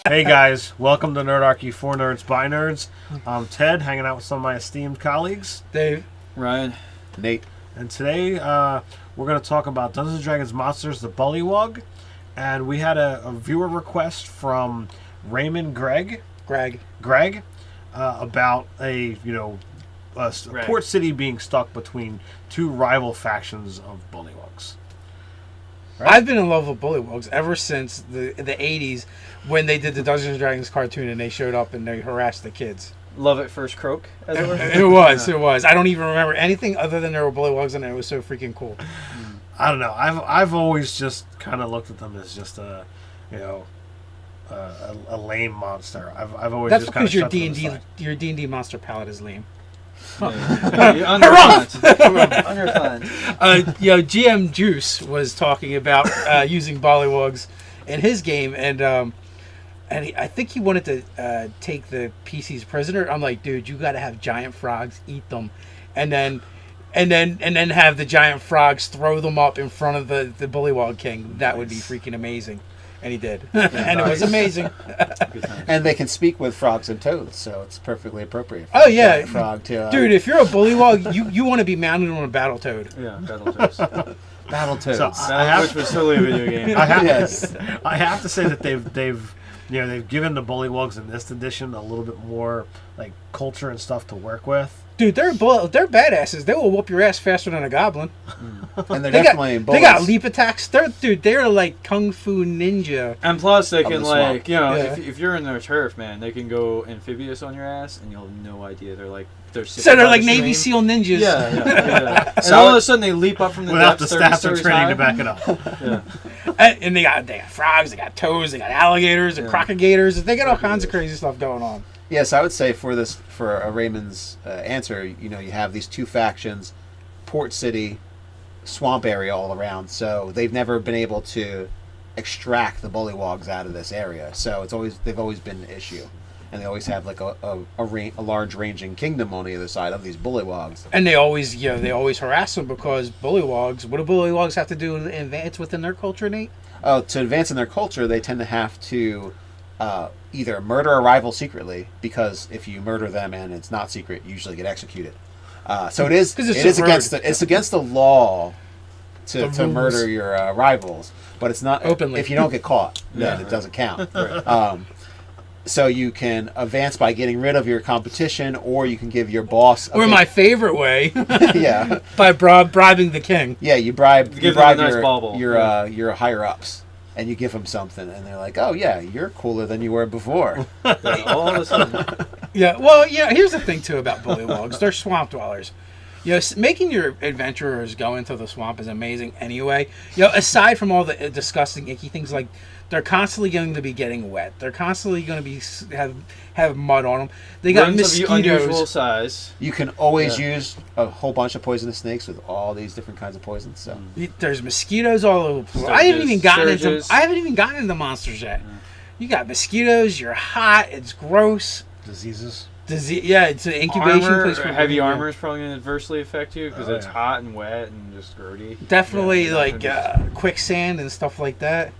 Hey guys, welcome to Nerdarchy for Nerds by Nerds. I'm Ted, hanging out with some of my esteemed colleagues. Dave. Ryan. Nate. And today we're going to talk about Dungeons & Dragons Monsters, the Bullywug. And we had a viewer request from Raymond Greg about a port city being stuck between two rival factions of Bullywugs. Right? I've been in love with Bullywugs ever since the 80s when they did the Dungeons & Dragons cartoon and they showed up and they harassed the kids. Love it first croak, as it were. It was. I don't even remember anything other than there were Bullywugs and it was so freaking cool. I don't know. I've always just kind of looked at them as just a lame monster. I've always That's just because kind your D&D monster palette is lame. Underfund. GM Juice was talking about using Bullywugs in his game, and I think he wanted to take the PCs prisoner. I'm like, dude, you got to have giant frogs eat them, and then have the giant frogs throw them up in front of the Bullywug King. That would be freaking amazing. And he did. And it was amazing. And they can speak with frogs and toads, so it's perfectly appropriate. Oh, yeah. Frog to, dude, if you're a Bullywug, you want to be mounted on a battle toad. Yeah, battle toads. Battle toads. So which was totally a video game. I have to say that they've given the Bullywugs in this edition a little bit more like culture and stuff to work with. Dude, they're badasses. They will whoop your ass faster than a goblin. And they're definitely they got leap attacks. They're like kung fu ninja. And plus, they can the if you're in their turf, man, they can go amphibious on your ass, and you'll have no idea. They're like Navy SEAL ninjas. Yeah. And all of a sudden, they leap up from the without depths the stats or 30 training high. to back it up. Yeah. And they got frogs, they got toads, they got alligators and crocodigators. They got all kinds of crazy stuff going on. Yes, I would say for Raymond's answer, you have these two factions, port city, swamp area all around. So they've never been able to extract the Bullywugs out of this area. So they've always been an issue, and they always have like a large ranging kingdom on the other side of these Bullywugs. And they always harass them because Bullywugs. What do Bullywugs have to do to advance within their culture, Nate? Oh, to advance in their culture, they tend to have to either murder a rival secretly, because if you murder them and it's not secret, you usually get executed. So it's against the law to murder your rivals, but it's not openly. If you don't get caught, then it doesn't count. Right. So you can advance by getting rid of your competition, or you can give your boss. My favorite way, yeah, by bribing the king. Yeah, you bribe nice your higher ups. And you give them something, and they're like, "Oh yeah, you're cooler than you were before." All of a sudden. Yeah, well, here's the thing too about Bullywugs. They're swamp dwellers. Making your adventurers go into the swamp is amazing anyway. Aside from all the disgusting, icky things, like they're constantly going to be getting wet. They're constantly going to be have mud on them. They got mosquitoes. Of unusual size. You can always use a whole bunch of poisonous snakes with all these different kinds of poisons. So there's mosquitoes all over the place. I haven't even gotten into monsters yet. Yeah. You got mosquitoes. You're hot. It's gross. Diseases. It's an incubation place. Heavy armor is probably going to adversely affect you because it's hot and wet and just grody. Definitely quicksand and stuff like that.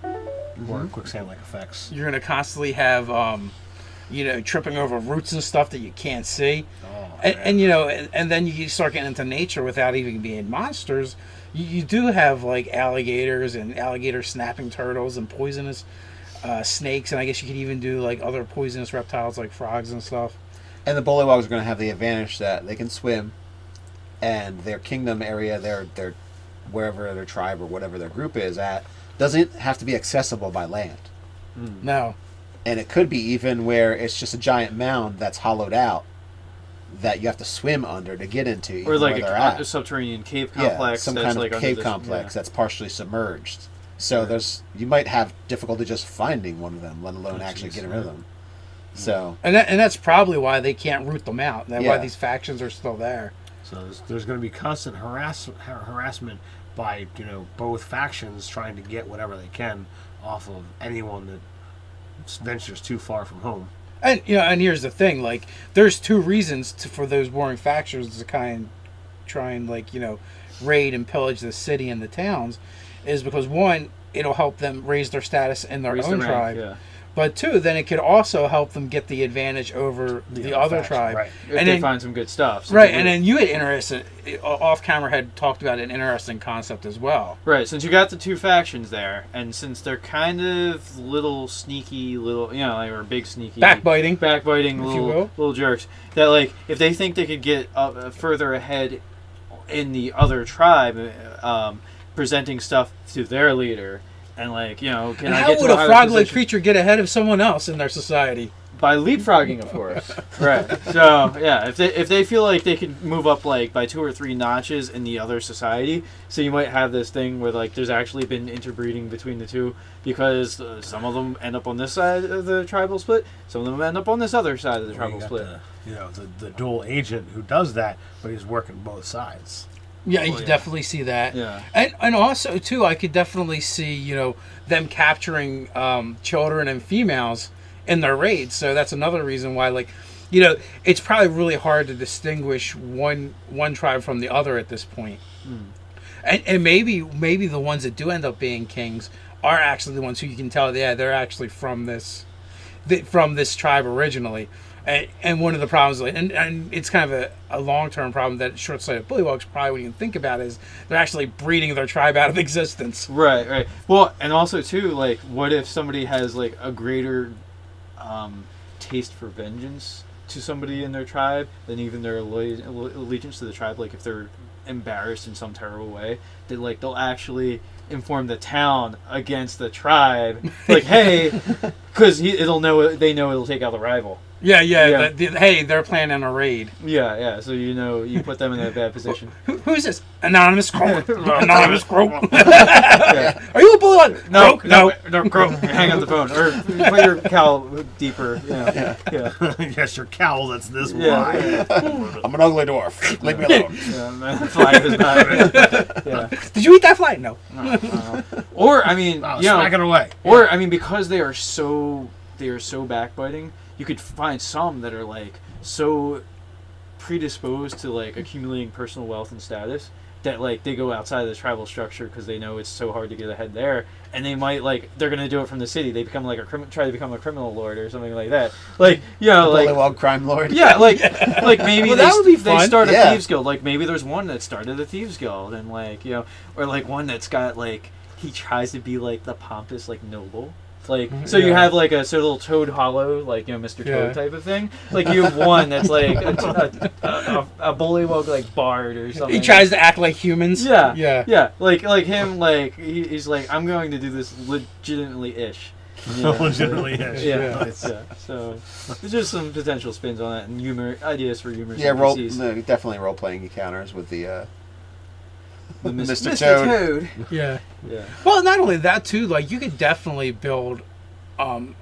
Or quicksand-like effects. You're going to constantly have, tripping over roots and stuff that you can't see. And then you start getting into nature without even being monsters. You do have like alligators and alligator snapping turtles and poisonous snakes, and I guess you could even do like other poisonous reptiles like frogs and stuff. And the Bullywugs are going to have the advantage that they can swim, and their kingdom area, their wherever their tribe or whatever their group is at, doesn't have to be accessible by land. No. And it could be even where it's just a giant mound that's hollowed out that you have to swim under to get into. Or like a subterranean cave complex. Some kind of cave complex that's partially submerged. So you might have difficulty just finding one of them, let alone actually getting rid of them. So and that's probably why they can't root them out. That's why these factions are still there. So there's going to be constant harassment by both factions trying to get whatever they can off of anyone that ventures too far from home. And and here's the thing: like, there's two reasons for those warring factions to try and raid and pillage the city and the towns, is because one, it'll help them raise their status in their own tribe. But two, then it could also help them get the advantage over the other faction, tribe. right. If And they then, find some good stuff. So right, and then you had off camera had talked about an interesting concept as well. Right, since you got the two factions there, and since they're kind of little sneaky, little, you know, like, or big sneaky, Backbiting, if you will. little jerks, that like if they think they could get further ahead in the other tribe, presenting stuff to their leader, and like, you know, can and I how get would to a higher frog-like position? creature get ahead of someone else in their society? By leapfrogging, of course. Right. So yeah, if they feel like they can move up like by 2 or 3 notches in the other society, so you might have this thing where like there's actually been interbreeding between the two, because some of them end up on this side of the tribal split, some of them end up on this other side of the tribal split. The dual agent who does that, but he's working both sides. Yeah, you can definitely see that. Yeah. And also too, I could definitely see them capturing children and females in their raids. So that's another reason why, it's probably really hard to distinguish one tribe from the other at this point. And maybe the ones that do end up being kings are actually the ones who you can tell, they're actually from this tribe originally. And one of the problems, and it's kind of a long-term problem that short-sighted bullywugs probably wouldn't even think about, is they're actually breeding their tribe out of existence. Right. Well, and also too, like, what if somebody has like a greater taste for vengeance to somebody in their tribe than even their allegiance to the tribe? Like, if they're embarrassed in some terrible way, that like they'll actually inform the town against the tribe, like, hey, because they know it'll take out the rival. Yeah. Hey, they're planning a raid. Yeah. So you put them in a bad position. Who's this? Anonymous croak. Anonymous croak. Yeah. Are you a bullywug? No. Croak. Hang up the phone, or put your cowl deeper. Yeah. Yes, your cowl. That's this Yeah. wide. I'm an ugly dwarf. Leave me alone. Yeah, man, fly his back. Yeah. Did you eat that fly? No. Or I mean, smack it away. Or I mean, because they are so backbiting, you could find some that are like so predisposed to like accumulating personal wealth and status that like they go outside of the tribal structure because they know it's so hard to get ahead there, and they might they're gonna do it from the city. They become like try to become a criminal lord or something like that. Like Bullywug crime lord. Yeah, like maybe Well, that would be fun. they start a Yeah. thieves guild. Like maybe there's one that started a thieves guild, and or like one that's got like he tries to be like the pompous like noble. Like, so you have like a sort of little Toad Hollow, like, Mr. Toad type of thing. Like, you have one that's like a bullywug like bard or something. He tries to act like humans. Yeah. Like him, like he's like, I'm going to do this legitimately-ish. Legitimately, Yeah. So there's just some potential spins on that and ideas for humorous Yeah, definitely role playing encounters with the Mr. Toad. Yeah. Yeah. Well, not only that too, like you could definitely build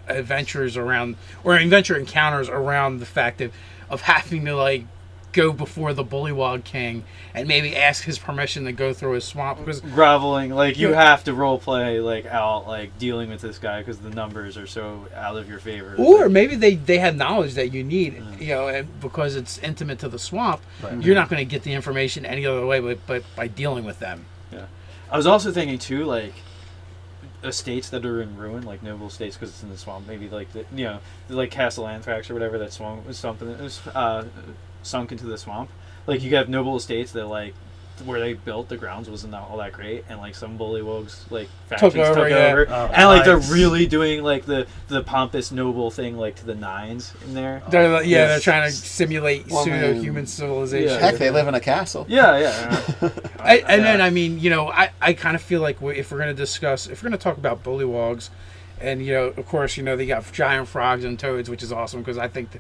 adventures around or adventure encounters around the fact of having to like go before the Bullywug King and maybe ask his permission to go through his swamp, because groveling, like you have to role play like out like dealing with this guy because the numbers are so out of your favor. or maybe they have knowledge that you need, and because it's intimate to the swamp, you're not going to get the information any other way but by dealing with them. Yeah, I was also thinking too, like estates that are in ruin, like noble estates because it's in the swamp. Maybe like like Castle Anthrax or whatever, that swamp was something that was sunk into the swamp. Like you have noble estates that like where they built the grounds wasn't all that great, and like some bullywugs like factions took over. And like they're really doing like the pompous noble thing like to the nines in there. They're trying to simulate pseudo-human civilization. Heck, they live in a castle. Yeah. Then I mean, I kind of feel like if we're going to talk about bullywugs, and of course, they got giant frogs and toads, which is awesome because I think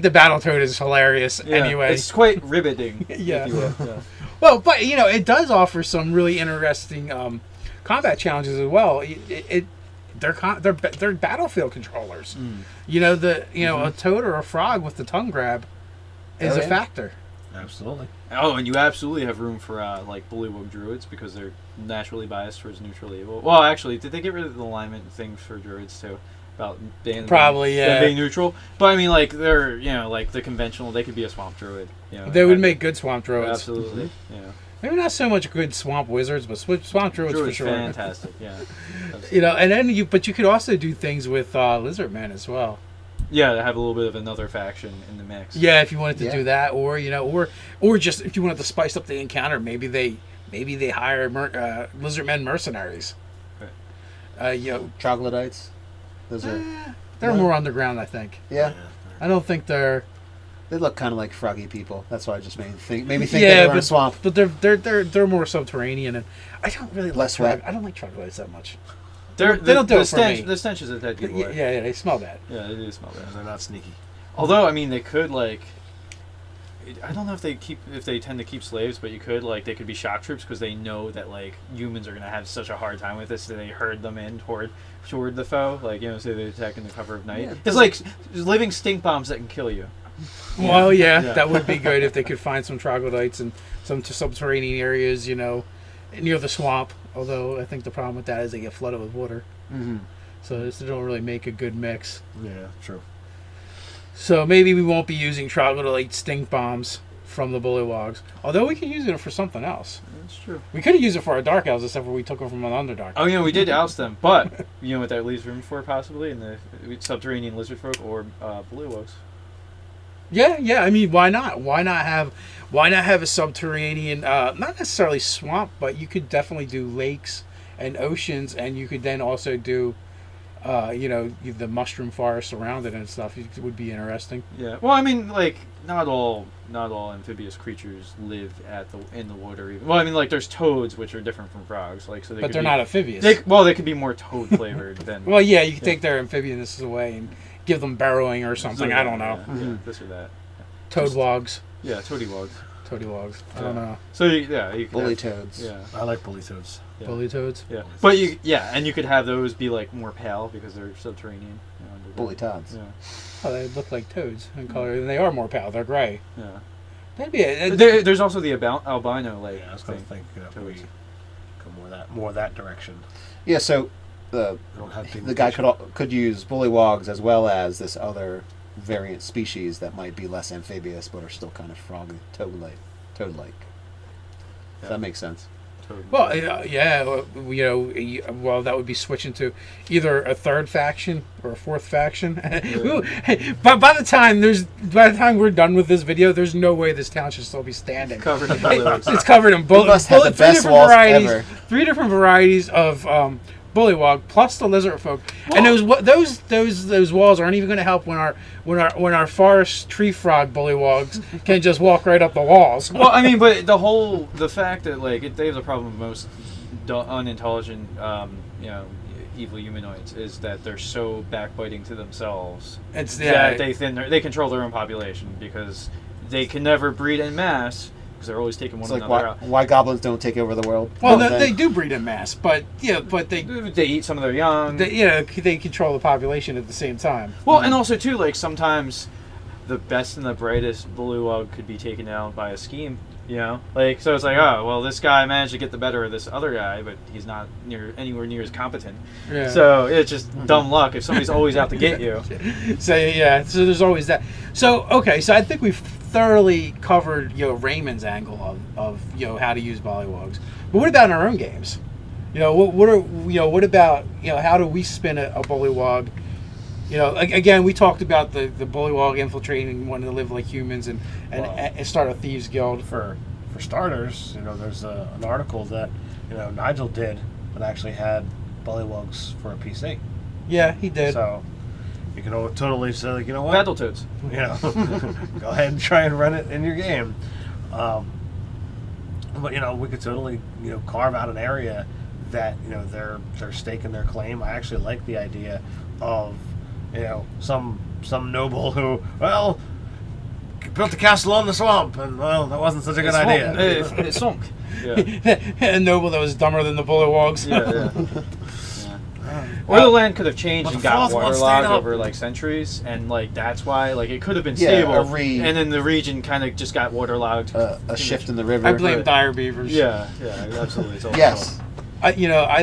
the battle toad is hilarious. Anyway, it's quite riveting. Yeah. If you will. Yeah. Well, but it does offer some really interesting combat challenges as well. They're battlefield controllers. A toad or a frog with the tongue grab is a factor. Absolutely. Oh, and you absolutely have room for like bullywug druids because they're naturally biased towards neutral evil. Well, actually, did they get rid of the alignment thing for druids too? About being neutral, but I mean, like they're like the conventional. They could be a swamp druid. They would make good swamp druids. Absolutely, yeah. Maybe not so much good swamp wizards, but swamp druids for Druid's sure. fantastic. Yeah. You know, and then you could also do things with lizard men as well. Yeah, to have a little bit of another faction in the mix. Yeah, if you wanted to Yeah. do that, or you know, or just if you wanted to spice up the encounter, maybe they hire lizard men mercenaries. You know, Troglodytes. Those are. they're more underground, I think. Yeah. I don't think they're. They look kind of like froggy people. That's why I just made me think Yeah, they were in a but- swamp. But they're more subterranean, and I don't really Less like wet. I don't like troglodytes that much. They don't do it for stench, me. The stench is a dead Yeah, giveaway. yeah, they smell bad. Yeah, they do smell bad. They're not sneaky. Although, I mean, they could like. I don't know if they tend to keep slaves, but you could like they could be shock troops because they know that like humans are gonna have such a hard time with this that they herd them in toward the foe. Like so they attack in the cover of night. Yeah, it's like living stink bombs that can kill you. Well, yeah, Yeah. that would be good if they could find some troglodytes in some subterranean areas, you know, near the swamp. Although I think the problem with that is they get flooded with water, Mm-hmm. so they don't really make a good mix. Yeah, true. So maybe we won't be using troglodyte stink bombs from the Bullywugs. Although we can use it for something else. That's true. We could have used it for our dark elves, except for we took them from an underdark. Oh, we did oust them, but you know what that leaves room for possibly in the subterranean lizard folk or Bullywugs. Yeah. I mean, why not? Why not have a subterranean, not necessarily swamp, but you could definitely do lakes and oceans, and you could then also do, the mushroom forest around it and stuff. It would be interesting. Yeah. Well, I mean, like not all amphibious creatures live in the water. Even. Well, I mean, like there's toads, which are different from frogs. Like so, But they're not amphibious. They could be more toad flavored than. Well, yeah, you could take their amphibious away and give them burrowing or something. I don't know. Yeah, this or that. Toadwogs. Yeah, toadywogs. Toadywogs. I don't know. So you could Bully have, toads. Yeah. I like bully toads. Yeah. Bully toads. Yeah, but and you could have those be like more pale because they're subterranean. Underground. Bully toads. Yeah, Oh, they look like toads in color, and they are more pale. They're gray. yeah. That'd be it. There's also the albino like Yeah, I was going to thing. think if we go more that direction. Yeah. So We don't have the guy could use Bullywugs as well as this other variant species that might be less amphibious but are still kind of frog toad-like. Yeah. If that makes sense. Toad. Well, well, that would be switching to either a third faction or a fourth faction. Ooh, hey, but by the time we're done with this video, there's no way this town should still be standing. Covered in bullywugs. It's covered in We must have the best walls ever. Three different varieties of Bullywug plus the lizard folk, and those walls aren't even going to help when our forest tree frog Bullywugs can just walk right up the walls. Well, I mean, but the fact that like they have the problem with most unintelligent, evil humanoids is that they're so backbiting to themselves It's that they control their own population because they can never breed en masse because they're always taking one It's like another out. why goblins don't take over the world. Well, Kind of they thing. do breed en masse, but They eat some of their young. they control the population at the same time. Well, and also too, like sometimes the best and the brightest Bullywug could be taken out by a scheme. Like so it's like, oh well, this guy managed to get the better of this other guy, but he's not anywhere near as competent. Yeah. So it's just dumb luck if somebody's always out to get you. So there's always that. So okay, so I think we've thoroughly covered Raymond's angle of how to use Bullywugs. But what about in our own games? What about how do we spin a Bullywug? Again, we talked about the Bullywug infiltrating, wanting to live like humans, and start a thieves guild. For starters, there's an article that Nigel did that actually had Bullywugs for a PC. Yeah, he did. So you can totally say, like, what? Battletoads. Go ahead and try and run it in your game. But we could totally carve out an area that they're staking their claim. I actually like the idea of some noble who built a castle on the swamp, and that wasn't such a good idea. It sunk. Yeah. A noble that was dumber than the Bullywugs. Yeah. Or the land could have changed But and the got fourth one stayed waterlogged up. over like centuries, and like that's why like it could have been Yeah, stable, and then the region kind of just got waterlogged. A shift in the river. I blame dire beavers. Yeah, absolutely. It's all Yes. I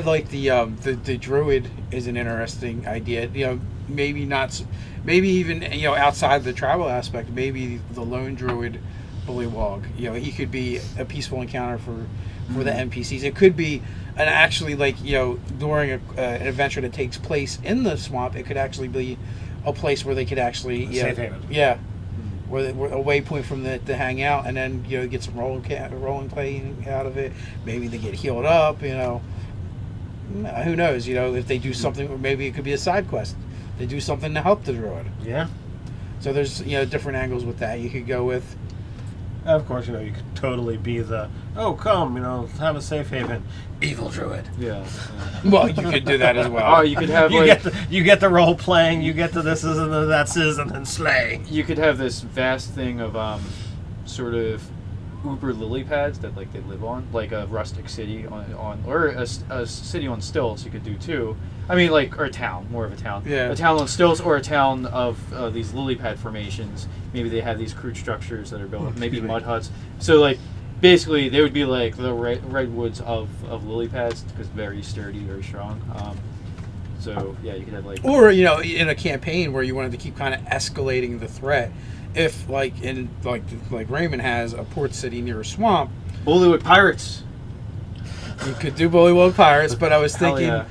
like the druid is an interesting idea. Maybe not, maybe even outside the travel aspect. Maybe the lone druid Bullywug. You know, he could be a peaceful encounter for the NPCs. It could be an actually during an adventure that takes place in the swamp. It could actually be a place where they could actually safe haven. Yeah. Where a waypoint from to hang out, and then get some role playing out of it. Maybe they get healed up. Who knows? If they do something, maybe it could be a side quest. They do something to help the druid. Yeah. So there's different angles with that you could go with. Of course, you could totally be the come, have a safe haven, evil druid. Yeah. Well, you could do that as well. Oh, you could have you get the role playing, you get the this is and the that's is, and then slay. You could have this vast thing of sort of uber lily pads that they live on, like a rustic city on or a city on stilts. You could do too. I mean, or a town, more of a town. Yeah. A town on stilts or a town of these lily pad formations. Maybe they have these crude structures that are built, maybe mud huts. So basically they would be like the redwoods of lily pads because very sturdy, very strong. So yeah, you could have or in a campaign where you wanted to keep kind of escalating the threat. If like Raymond has a port city near a swamp, Bullywug pirates. You could do Bullywug pirates, but I was thinking, yeah.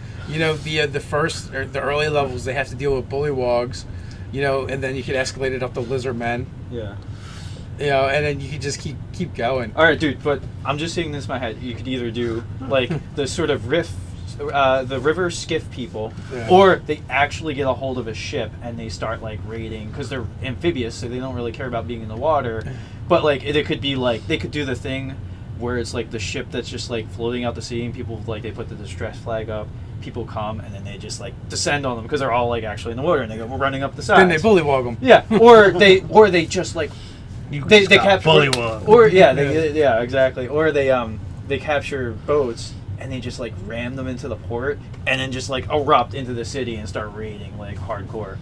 the first or the early levels they have to deal with Bullywugs, and then you could escalate it up to lizard men. Yeah. And then you could just keep going. All right, dude. But I'm just seeing this in my head. You could either do the sort of the river skiff people, or they actually get a hold of a ship and they start raiding because they're amphibious, so they don't really care about being in the water. But it could be they could do the thing where it's the ship that's just floating out to sea, and people they put the distress flag up. People come and then they just descend on them because they're all actually in the water and they go running up the sides. Then they bullywug them. Yeah, or they just they capture bullywug. Or exactly. Or they capture boats and they just ram them into the port and then just erupt into the city and start raiding hardcore.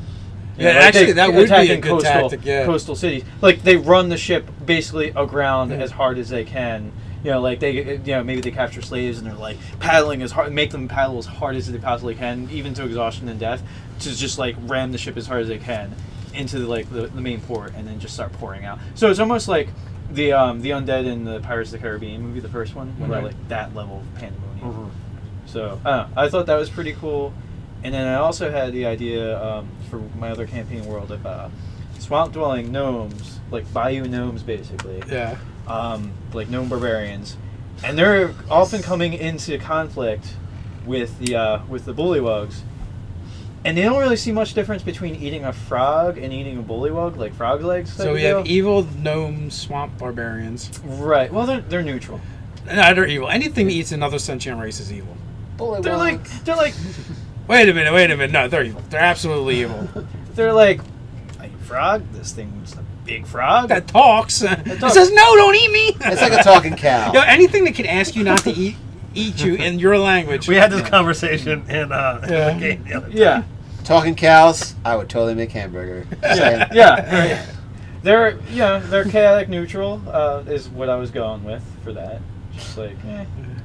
Actually, that would be a good tactic. Yeah, coastal cities they run the ship basically aground as hard as they can. Maybe they capture slaves and they're paddling as hard, make them paddle as hard as they possibly can, even to exhaustion and death, to just ram the ship as hard as they can into the main port and then just start pouring out. So it's almost like the undead in the Pirates of the Caribbean movie, the first one, when they're that level of pandemonium. Mm-hmm. So I thought that was pretty cool. And then I also had the idea for my other campaign world of swamp dwelling gnomes, bayou gnomes basically. Yeah. Gnome barbarians, and they're often coming into conflict with the bullywugs, and they don't really see much difference between eating a frog and eating a bullywug, frog legs. So we have evil gnome swamp barbarians. Right. Well, they're neutral. No, they're evil. Anything that eats another sentient race is evil. They're like. Wait a minute. No, they're evil. They're absolutely evil. They're like frog. This thing's a big frog that talks. It says, "No, don't eat me." It's like a talking cow. Anything that can ask you not to eat you in your language. We had this conversation in the game the other day. Yeah. Talking cows, I would totally make hamburger. Yeah. Right. They're chaotic neutral is what I was going with for that. Just all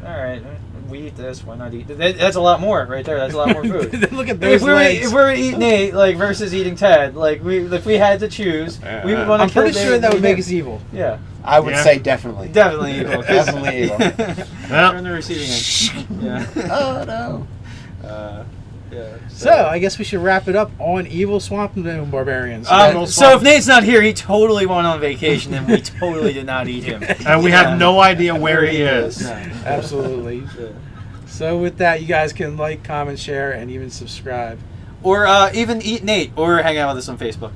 right. We eat this. Why not eat? That's a lot more right there. That's a lot more food. Look at those legs. If we were eating Nate, versus eating Ted, if we had to choose, we would want to. I'm pretty sure that would make us evil. Yeah. I would say definitely. Definitely evil. Definitely evil. We're on the receiving end. Yeah. Oh no. Yeah. So I guess we should wrap it up on evil swamp gnome barbarians. So if Nate's not here, he totally went on vacation, and we totally did not eat him. And we have no idea where he is. No. Absolutely. Yeah. So with that, you guys can comment, share, and even subscribe. Or even eat Nate, or hang out with us on Facebook.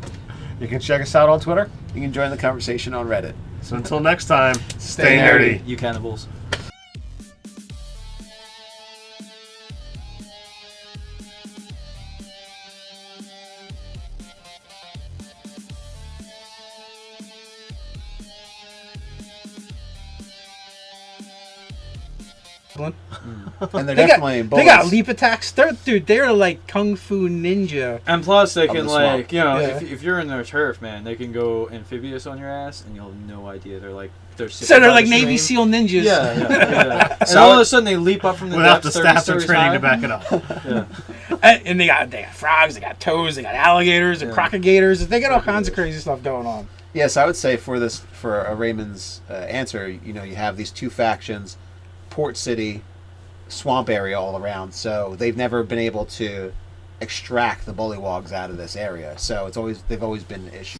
You can check us out on Twitter. You can join the conversation on Reddit. So until next time, Stay nerdy. You cannibals. And they're definitely they got leap attacks. They're like kung fu ninja. And plus, they can the swamp. if you're in their turf, man, they can go amphibious on your ass, and you'll have no idea. They're So they're like Navy SEAL ninjas. Yeah. And all of a sudden, they leap up from the Without the depths, 30 stats or stories training high. to back it up. Yeah. And they got frogs, they got toads, they got alligators, and crocodigators. They got all kinds of crazy stuff going on. Yes, I would say for a Raymond's answer, you have these two factions, port city, swamp area all around. So they've never been able to extract the Bullywugs out of this area. So they've always been an issue.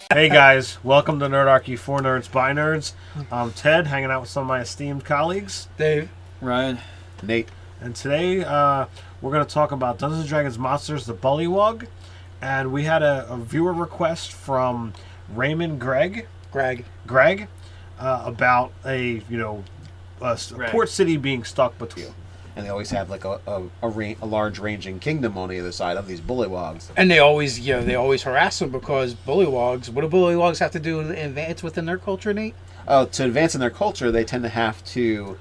Hey guys, welcome to Nerdarchy for Nerds by Nerds. I'm Ted, hanging out with some of my esteemed colleagues. Dave. Ryan. Nate. And today we're going to talk about Dungeons & Dragons Monsters, the Bullywug. And we had a viewer request from Raymond Greg about a port city being stuck between. And they always have like a large ranging kingdom on either side of these Bullywugs. And they always harass them because Bullywugs. What do Bullywugs have to do to advance within their culture, Nate? Oh, to advance in their culture, they tend to have to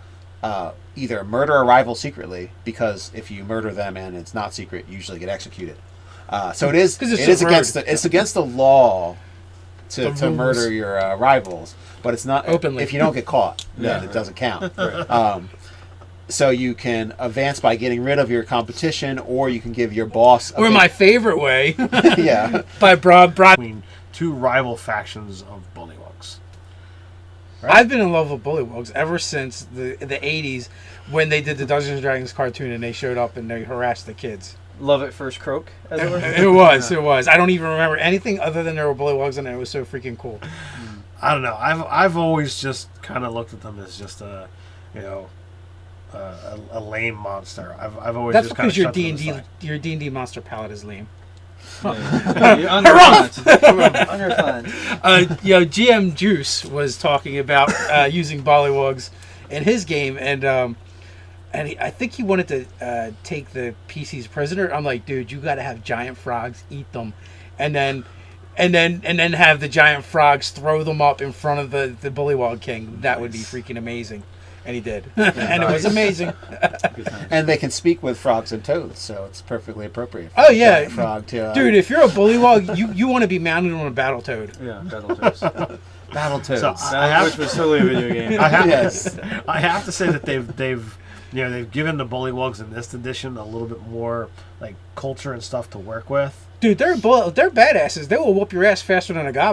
either murder a rival secretly, because if you murder them and it's not secret, you usually get executed. So it's against the law to murder your rivals, but it's not openly. If you don't get caught, then it doesn't count. Right. So you can advance by getting rid of your competition, or you can give your boss. Or my favorite way, yeah, by broad. Between two rival factions of Bullywugs. Right? I've been in love with Bullywugs ever since the 80s when they did the Dungeons & Dragons cartoon and they showed up and they harassed the kids. Love at first croak, as it were. It was. I don't even remember anything other than there were Bullywugs and it was so freaking cool. I don't know. I've always just kind of looked at them as just a lame monster. I've always That's just kind because of your D&D monster palette is lame. You're underplanned. GM Juice was talking about using Bullywugs in his game, and I think he wanted to take the PCs prisoner. I'm like, dude, you got to have giant frogs eat them, and then have the giant frogs throw them up in front of the Bullywug King. That would be freaking amazing. And he did. And it was amazing. And they can speak with frogs and toads, so it's perfectly appropriate. Oh, yeah. A frog to, dude, if you're a Bullywug, you want to be mounted on a battle toad. Yeah, Battletoads. Battletoads. So Which was totally a video game. I have to say that they've given the Bullywugs in this edition a little bit more like culture and stuff to work with. Dude, they're badasses. They will whoop your ass faster than a goblin.